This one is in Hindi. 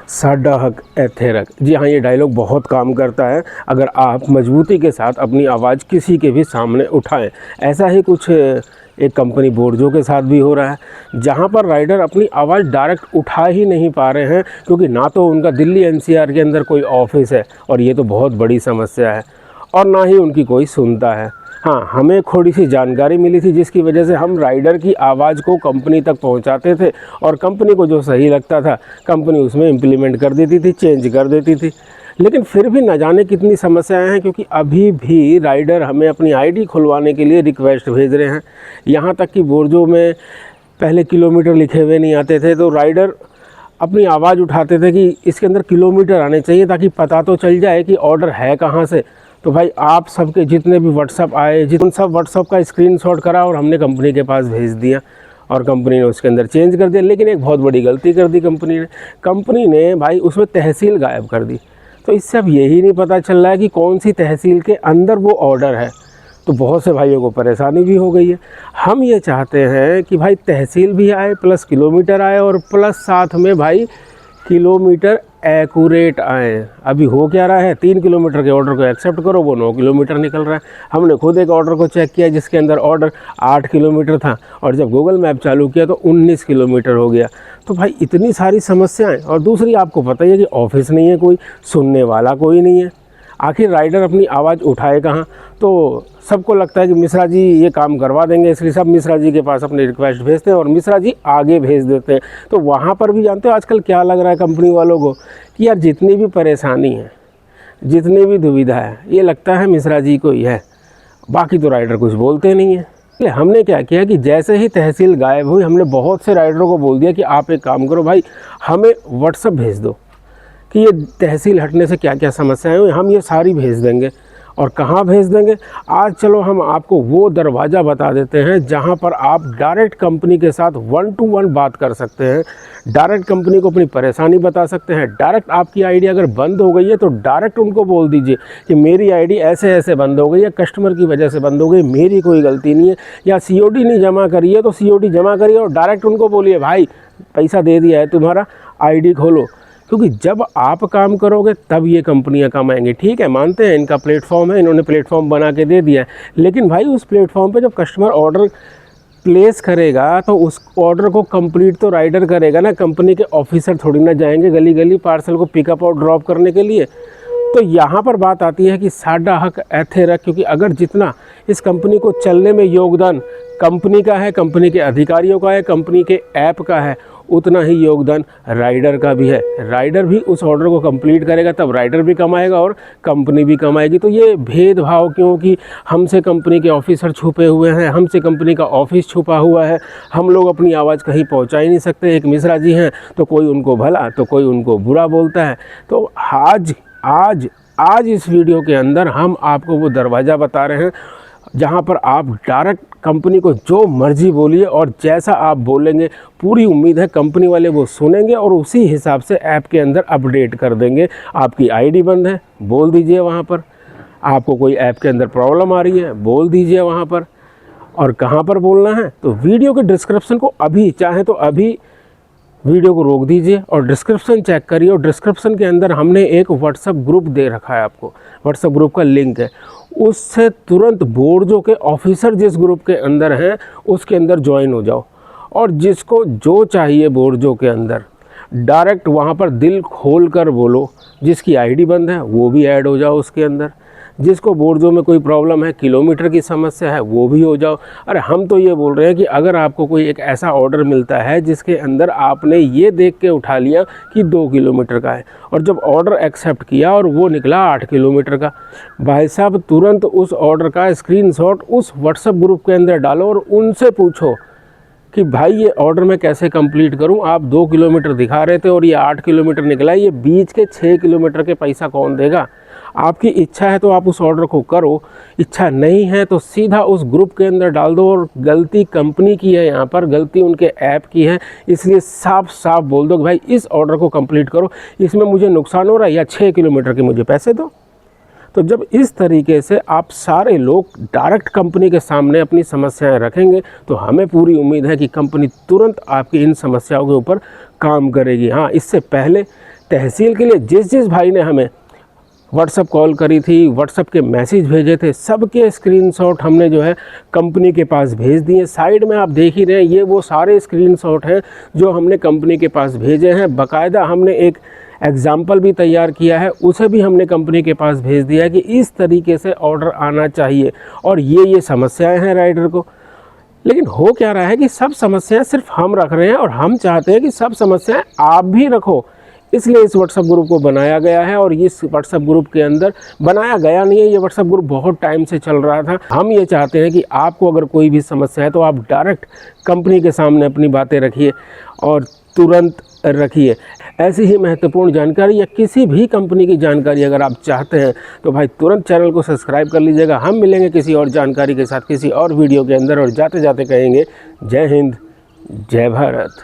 साडा हक एथे रख। जी हाँ, ये डायलॉग बहुत काम करता है अगर आप मजबूती के साथ अपनी आवाज़ किसी के भी सामने उठाएं। ऐसा ही कुछ एक कंपनी बोर्जो के साथ भी हो रहा है, जहां पर राइडर अपनी आवाज़ डायरेक्ट उठा ही नहीं पा रहे हैं, क्योंकि ना तो उनका दिल्ली एनसीआर के अंदर कोई ऑफिस है, और ये तो बहुत बड़ी समस्या है, और ना ही उनकी कोई सुनता है। हाँ, हमें थोड़ी सी जानकारी मिली थी जिसकी वजह से हम राइडर की आवाज़ को कंपनी तक पहुंचाते थे, और कंपनी को जो सही लगता था कंपनी उसमें इम्प्लीमेंट कर देती थी, चेंज कर देती थी। लेकिन फिर भी न जाने कितनी समस्याएं हैं, क्योंकि अभी भी राइडर हमें अपनी आईडी खुलवाने के लिए रिक्वेस्ट भेज रहे हैं। यहाँ तक कि बोर्जो में पहले किलोमीटर लिखे हुए नहीं आते थे, तो राइडर अपनी आवाज़ उठाते थे कि इसके अंदर किलोमीटर आने चाहिए ताकि पता तो चल जाए कि ऑर्डर है कहाँ से। तो भाई आप सबके जितने भी व्हाट्सअप आए, जितने सब व्हाट्सअप का स्क्रीनशॉट करा और हमने कंपनी के पास भेज दिया, और कंपनी ने उसके अंदर चेंज कर दिया। लेकिन एक बहुत बड़ी गलती कर दी कंपनी ने भाई उसमें तहसील गायब कर दी। तो इससे अब यही नहीं पता चल रहा है कि कौन सी तहसील के अंदर वो ऑर्डर है। तो बहुत से भाइयों को परेशानी भी हो गई है। हम ये चाहते हैं कि भाई तहसील भी आए, प्लस किलोमीटर आए, और प्लस साथ में भाई किलोमीटर एक्यूरेट आए। अभी हो क्या रहा है, 3 किलोमीटर के ऑर्डर को एक्सेप्ट करो, वो 9 किलोमीटर निकल रहा है। हमने खुद एक ऑर्डर को चेक किया जिसके अंदर ऑर्डर 8 किलोमीटर था, और जब गूगल मैप चालू किया तो 19 किलोमीटर हो गया। तो भाई इतनी सारी समस्याएं, और दूसरी आपको पता ही है कि ऑफिस नहीं है, कोई सुनने वाला कोई नहीं है। आखिर राइडर अपनी आवाज़ उठाए कहाँ? तो सबको लगता है कि मिश्रा जी ये काम करवा देंगे, इसलिए सब मिश्रा जी के पास अपनी रिक्वेस्ट भेजते हैं और मिश्रा जी आगे भेज देते हैं। तो वहाँ पर भी जानते हो आजकल क्या लग रहा है कंपनी वालों को, कि यार जितनी भी परेशानी है, जितनी भी दुविधा है, ये लगता है मिश्रा जी को ही है, बाकी तो राइडर कुछ बोलते नहीं है। इसलिए हमने क्या किया कि जैसे ही तहसील गायब हुई, हमने बहुत से राइडरों को बोल दिया कि आप एक काम करो भाई, हमें व्हाट्सअप भेज दो कि ये तहसील हटने से क्या क्या समस्याएं हुई, हम ये सारी भेज देंगे। और कहाँ भेज देंगे? आज चलो हम आपको वो दरवाज़ा बता देते हैं जहाँ पर आप डायरेक्ट कंपनी के साथ 1 to 1 बात कर सकते हैं, डायरेक्ट कंपनी को अपनी परेशानी बता सकते हैं। डायरेक्ट आपकी आईडी अगर बंद हो गई है तो डायरेक्ट उनको बोल दीजिए कि मेरी आईडी ऐसे ऐसे बंद हो गई है, कस्टमर की वजह से बंद हो गई, मेरी कोई गलती नहीं है। या COD नहीं जमा करी है तो COD जमा करिए, और डायरेक्ट उनको बोलिए भाई पैसा दे दिया है तुम्हारा, आईडी खोलो। क्योंकि जब आप काम करोगे तब ये कंपनियां कमाएंगी। ठीक है, मानते हैं इनका प्लेटफॉर्म है, इन्होंने प्लेटफॉर्म बना के दे दिया है, लेकिन भाई उस प्लेटफॉर्म पे जब कस्टमर ऑर्डर प्लेस करेगा तो उस ऑर्डर को कंप्लीट तो राइडर करेगा ना, कंपनी के ऑफिसर थोड़ी ना जाएंगे गली गली पार्सल को पिकअप और ड्रॉप करने के लिए। तो यहाँ पर बात आती है कि साडा हक एथे रख, क्योंकि अगर जितना इस कंपनी को चलने में योगदान कंपनी का है, कंपनी के अधिकारियों का है, कंपनी के ऐप का है, उतना ही योगदान राइडर का भी है। राइडर भी उस ऑर्डर को कंप्लीट करेगा तब राइडर भी कमाएगा और कंपनी भी कमाएगी। तो ये भेदभाव क्यों कि हमसे कंपनी के ऑफिसर छुपे हुए हैं, हमसे कंपनी का ऑफिस छुपा हुआ है, हम लोग अपनी आवाज़ कहीं पहुंचा ही नहीं सकते। एक मिश्रा जी हैं तो कोई उनको भला तो कोई उनको बुरा बोलता है। तो आज इस वीडियो के अंदर हम आपको वो दरवाज़ा बता रहे हैं जहाँ पर आप डायरेक्ट कंपनी को जो मर्जी बोलिए, और जैसा आप बोलेंगे पूरी उम्मीद है कंपनी वाले वो सुनेंगे और उसी हिसाब से ऐप के अंदर अपडेट कर देंगे। आपकी आईडी बंद है, बोल दीजिए वहाँ पर। आपको कोई ऐप के अंदर प्रॉब्लम आ रही है, बोल दीजिए वहाँ पर। और कहाँ पर बोलना है तो वीडियो के डिस्क्रिप्शन को अभी चाहे तो अभी वीडियो को रोक दीजिए और डिस्क्रिप्शन चेक करिए, और डिस्क्रिप्शन के अंदर हमने एक व्हाट्सएप ग्रुप दे रखा है आपको, व्हाट्सएप ग्रुप का लिंक है, उससे तुरंत बोर्जो के ऑफिसर जिस ग्रुप के अंदर हैं उसके अंदर ज्वाइन हो जाओ, और जिसको जो चाहिए बोर्जो के अंदर डायरेक्ट वहाँ पर दिल खोल कर बोलो। जिसकी आईडी बंद है वो भी ऐड हो जाओ उसके अंदर, जिसको बोर्जो में कोई प्रॉब्लम है, किलोमीटर की समस्या है, वो भी हो जाओ। अरे हम तो ये बोल रहे हैं कि अगर आपको कोई एक ऐसा ऑर्डर मिलता है जिसके अंदर आपने ये देख के उठा लिया कि 2 किलोमीटर का है, और जब ऑर्डर एक्सेप्ट किया और वो निकला 8 किलोमीटर का, भाई साहब तुरंत उस ऑर्डर का स्क्रीनशॉट उस व्हाट्सएप ग्रुप के अंदर डालो और उनसे पूछो कि भाई ये ऑर्डर मैं कैसे कंप्लीट करूं। आप 2 किलोमीटर दिखा रहे थे और ये 8 किलोमीटर निकला, ये बीच के 6 किलोमीटर के पैसा कौन देगा? आपकी इच्छा है तो आप उस ऑर्डर को करो, इच्छा नहीं है तो सीधा उस ग्रुप के अंदर डाल दो। और गलती कंपनी की है, यहाँ पर गलती उनके ऐप की है, इसलिए साफ साफ बोल दो कि भाई इस ऑर्डर को कंप्लीट करो, इसमें मुझे नुकसान हो रहा है, या 6 किलोमीटर के मुझे पैसे दो। तो जब इस तरीके से आप सारे लोग डायरेक्ट कंपनी के सामने अपनी समस्याएं रखेंगे तो हमें पूरी उम्मीद है कि कंपनी तुरंत आपकी इन समस्याओं के ऊपर काम करेगी। हाँ, इससे पहले तहसील के लिए जिस जिस भाई ने हमें व्हाट्सअप कॉल करी थी, व्हाट्सअप के मैसेज भेजे थे, सबके स्क्रीनशॉट हमने जो है कंपनी के पास भेज दिए। साइड में आप देख ही रहे हैं, ये वो सारे स्क्रीनशॉट हैं जो हमने कंपनी के पास भेजे हैं। बाकायदा हमने एक एग्ज़ाम्पल भी तैयार किया है, उसे भी हमने कंपनी के पास भेज दिया है कि इस तरीके से ऑर्डर आना चाहिए और ये समस्याएं हैं राइडर को। लेकिन हो क्या रहा है कि सब समस्याएं सिर्फ हम रख रहे हैं और हम चाहते हैं कि सब समस्याएं आप भी रखो, इसलिए इस व्हाट्सएप ग्रुप को बनाया गया है। और इस व्हाट्सएप ग्रुप के अंदर बनाया गया नहीं है, ये व्हाट्सएप ग्रुप बहुत टाइम से चल रहा था। हम ये चाहते हैं कि आपको अगर कोई भी समस्या है तो आप डायरेक्ट कंपनी के सामने अपनी बातें रखिए और तुरंत रखिए। ऐसी ही महत्वपूर्ण जानकारी या किसी भी कंपनी की जानकारी अगर आप चाहते हैं तो भाई तुरंत चैनल को सब्सक्राइब कर लीजिएगा। हम मिलेंगे किसी और जानकारी के साथ किसी और वीडियो के अंदर, और जाते जाते कहेंगे जय हिंद, जय भारत।